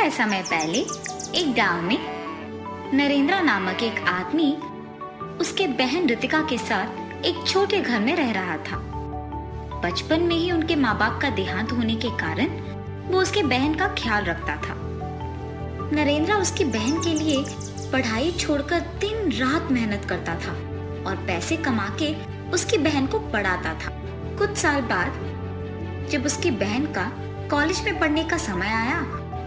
लंबे समय पहले एक गांव में नरेंद्र नामक एक आदमी उसके बहन रितिका के साथ एक छोटे घर में रह रहा था। बचपन में ही उनके माँ बाप का देहांत होने के कारण वो उसके बहन का ख्याल रखता था। नरेंद्र उसकी बहन के लिए पढ़ाई छोड़कर दिन रात मेहनत करता था और पैसे कमा के उसकी बहन को पढ़ाता था। कुछ साल बाद जब उसकी बहन का कॉलेज में पढ़ने का समय आया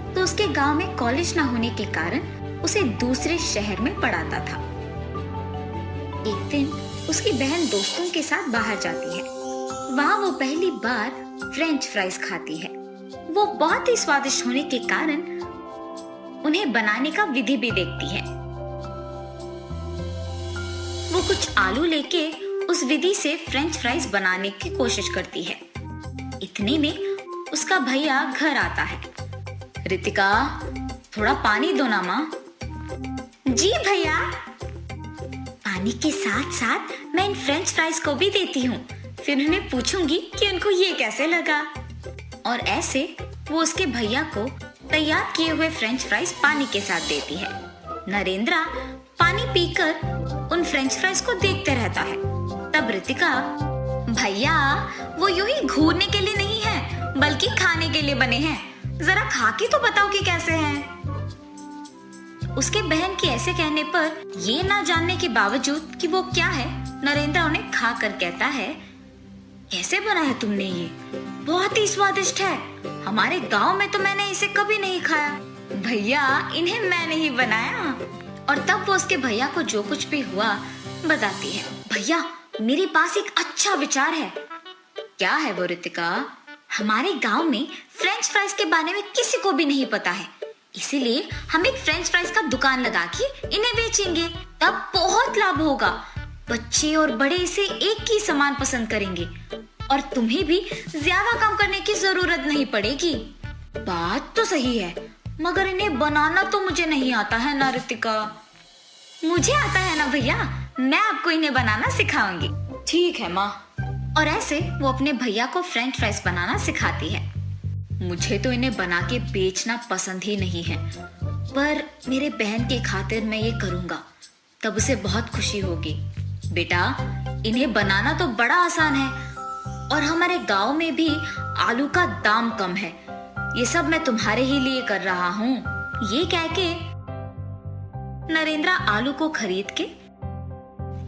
तो उसके गांव में कॉलेज न होने के कारण उसे दूसरे शहर में पढ़ाता था। एक दिन उसकी बहन दोस्तों के साथ बाहर जाती है। वहाँ वो पहली बार फ्रेंच फ्राइज खाती है। वो बहुत ही स्वादिष्ट होने के कारण उन्हें बनाने का विधि भी देखती है। वो कुछ आलू लेके उस विधि से फ्रेंच फ्राइज बनाने की कोशिश करती है। इतने में उसका भैया घर आता है। रितिका, थोड़ा पानी दो ना माँ। जी भैया। पानी के साथ साथ मैं इन फ्रेंच फ्राइज को भी देती हूँ, फिर उन्हें पूछूंगी कि उनको ये कैसे लगा। और ऐसे वो उसके भैया को तैयार किए हुए फ्रेंच फ्राइज पानी के साथ देती है। नरेंद्र पानी पीकर उन फ्रेंच फ्राइज को देखते रहता है। तब रितिका, भैया वो यूं ही घूरने के लिए नहीं है बल्कि खाने के लिए बने हैं, जरा खा के तो बताओ कि कैसे हैं। उसके बहन के ऐसे कहने पर ये ना जानने के बावजूद कि वो क्या है, नरेंद्र उन्हें खा कर कहता है, कैसे बनाया तुमने ये? बहुत ही स्वादिष्ट है। हमारे गांव में तो मैंने इसे कभी नहीं खाया। भैया इन्हें मैंने ही बनाया। और तब वो उसके भैया को जो कुछ भी हुआ बताती है। भैया मेरे पास एक अच्छा विचार है। क्या है वो रितिका? हमारे गांव में फ्रेंच फ्राइज के बारे में किसी को भी नहीं पता है, इसीलिए हम एक फ्रेंच फ्राइज का दुकान लगा के इन्हें बेचेंगे। तब बहुत लाभ होगा। बच्चे और बड़े इसे एक ही समान पसंद करेंगे और तुम्हें भी ज्यादा काम करने की जरूरत नहीं पड़ेगी। बात तो सही है, मगर इन्हें बनाना तो मुझे नहीं आता है ना रितिका। मुझे आता है ना भैया, मैं आपको इन्हें बनाना सिखाऊंगी। ठीक है माँ। और ऐसे वो अपने भैया को फ्रेंच फ्राइज बनाना सिखाती है। मुझे तो इन्हें बना के बेचना पसंद ही नहीं है, पर मेरे बहन की खातिर मैं ये करूंगा, तब उसे बहुत खुशी होगी। बेटा इन्हें बनाना तो बड़ा आसान है और हमारे गांव में भी आलू का दाम कम है। ये सब मैं तुम्हारे ही लिए कर रहा हूँ। ये कह के नरेंद्र आलू को खरीद के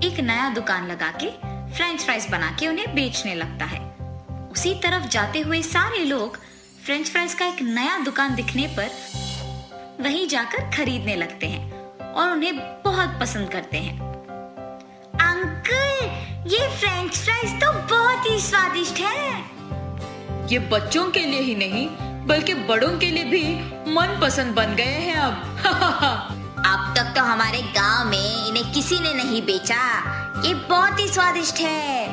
एक नया दुकान लगा के फ्रेंच फ्राइज बना के उन्हें बेचने लगता है। उसी तरफ जाते हुए सारे लोग फ्रेंच फ्राइज का एक नया दुकान दिखने पर वहीं जाकर खरीदने लगते हैं और उन्हें बहुत पसंद करते हैं। अंकल, ये फ्रेंच फ्राइज तो बहुत ही स्वादिष्ट है। ये बच्चों के लिए ही नहीं बल्कि बड़ों के लिए भी मन पसंद बन गए हैं अब। अब तक तो हमारे गांव में इन्हें किसी ने नहीं बेचा। ये बहुत ही स्वादिष्ट है।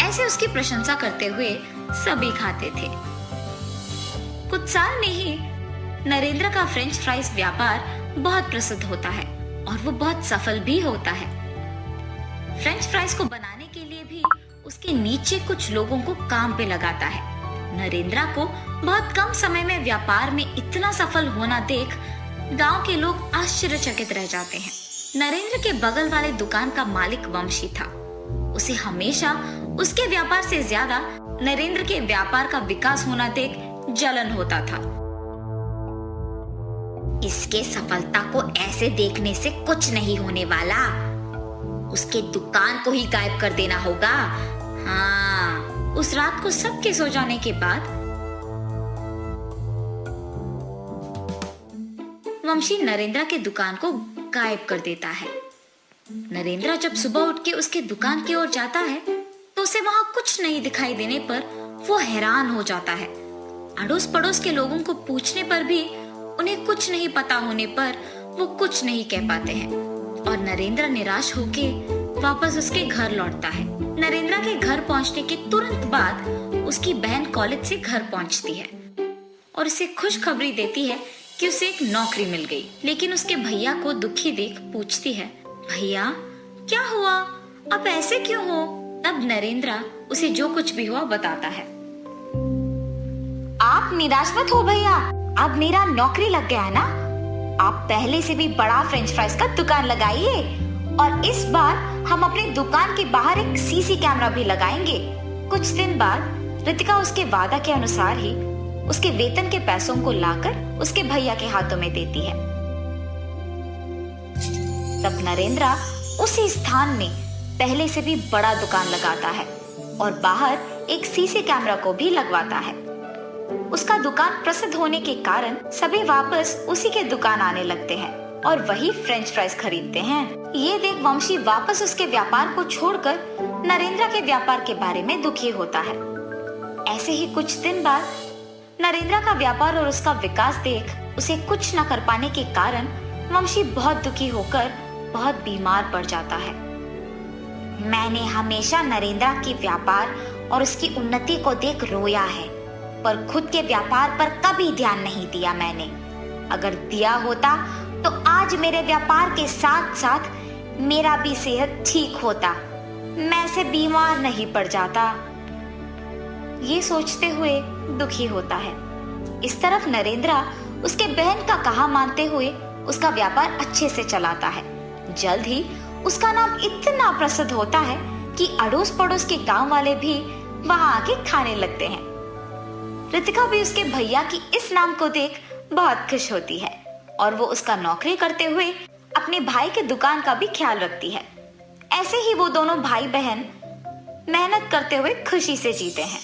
ऐसे उसकी प्रशंसा करते हुए सभी खाते थे। कुछ साल में ही नरेंद्र का फ्रेंच फ्राइज व्यापार बहुत प्रसिद्ध होता है और वो बहुत सफल भी होता है। फ्रेंच फ्राइज को बनाने के लिए भी उसके नीचे कुछ लोगों को काम पे लगाता है। नरेंद्र को बहुत कम समय में व्यापार में इतना सफल होना देख गांव के लोग आश्चर्यचकित रह जाते हैं। नरेंद्र के बगल वाले दुकान का मालिक वंशी था। उसे हमेशा उसके व्यापार से ज्यादा नरेंद्र के व्यापार का विकास होना देख जलन होता था। इसके सफलता को ऐसे देखने से कुछ नहीं होने वाला। उसके दुकान को ही गायब कर देना होगा। हाँ, उस रात को सबके सो जाने के बाद वंशी नरेंद्र के दुकान को गायब कर देता है। नरेंद्र जब सुबह उठ के उसके दुकान की ओर जाता है तो उसे वहां कुछ नहीं दिखाई देने पर वो हैरान हो जाता है। अड़ोस पड़ोस के लोगों को पूछने पर भी उन्हें कुछ नहीं पता होने पर वो कुछ नहीं कह पाते हैं और नरेंद्र निराश होके वापस उसके घर लौटता है। नरेंद्र के घर पहुंचने के तुरंत बाद उसकी बहन कॉलेज से घर पहुंचती है और उसे खुशखबरी देती है कि उसे एक नौकरी मिल गई। लेकिन उसके भैया को दुखी देख पूछती है, भैया क्या हुआ? अब ऐसे क्यों हो? तब नरेंद्र उसे जो कुछ भी हुआ बताता है। आप निराश मत हो भैया, अब मेरा नौकरी लग गया है ना, आप पहले से भी बड़ा फ्रेंच फ्राइज का दुकान लगाइए और इस बार हम अपने दुकान के बाहर एक सीसी कैमरा भी लगाएंगे। कुछ दिन बाद रितिका उसके वादा के अनुसार ही उसके वेतन के पैसों को लाकर उसके भैया के हाथों में देती है। तब नरेंद्र उसी स्थान में पहले से भी बड़ा दुकान लगाता है और बाहर एक सीसी कैमरा को भी लगवाता है। उसका दुकान प्रसिद्ध होने के कारण सभी वापस उसी के दुकान आने लगते हैं और वही फ्रेंच फ्राइज खरीदते हैं। ये देख वंशी वापस उसके व्यापार को छोड़कर नरेंद्र के व्यापार के बारे में दुखी होता है। ऐसे ही कुछ दिन बाद नरेंद्र का व्यापार और उसका विकास देख उसे कुछ न कर पाने के कारण वंशी बहुत दुखी होकर बहुत बीमार पड़ जाता है। मैंने हमेशा नरेंद्र के व्यापार और उसकी उन्नति को देख रोया है, पर खुद के व्यापार पर कभी ध्यान नहीं दिया मैंने। अगर दिया होता तो आज मेरे व्यापार के साथ साथ मेरा भी सेहत ठीक होता, मैं से बीमार नहीं पड़ जाता। ये सोचते हुए दुखी होता है। इस तरफ नरेंद्र उसके बहन का कहा मानते हुए उसका व्यापार अच्छे से चलाता है। जल्द ही उसका नाम इतना प्रसिद्ध होता है कि अड़ोस पड़ोस के गांव वाले भी वहां आके खाने लगते हैं। रितिका भी उसके भैया की इस नाम को देख बहुत खुश होती है और वो उसका नौकरी करते हुए अपने भाई के दुकान का भी ख्याल रखती है। ऐसे ही वो दोनों भाई बहन मेहनत करते हुए खुशी से जीते हैं।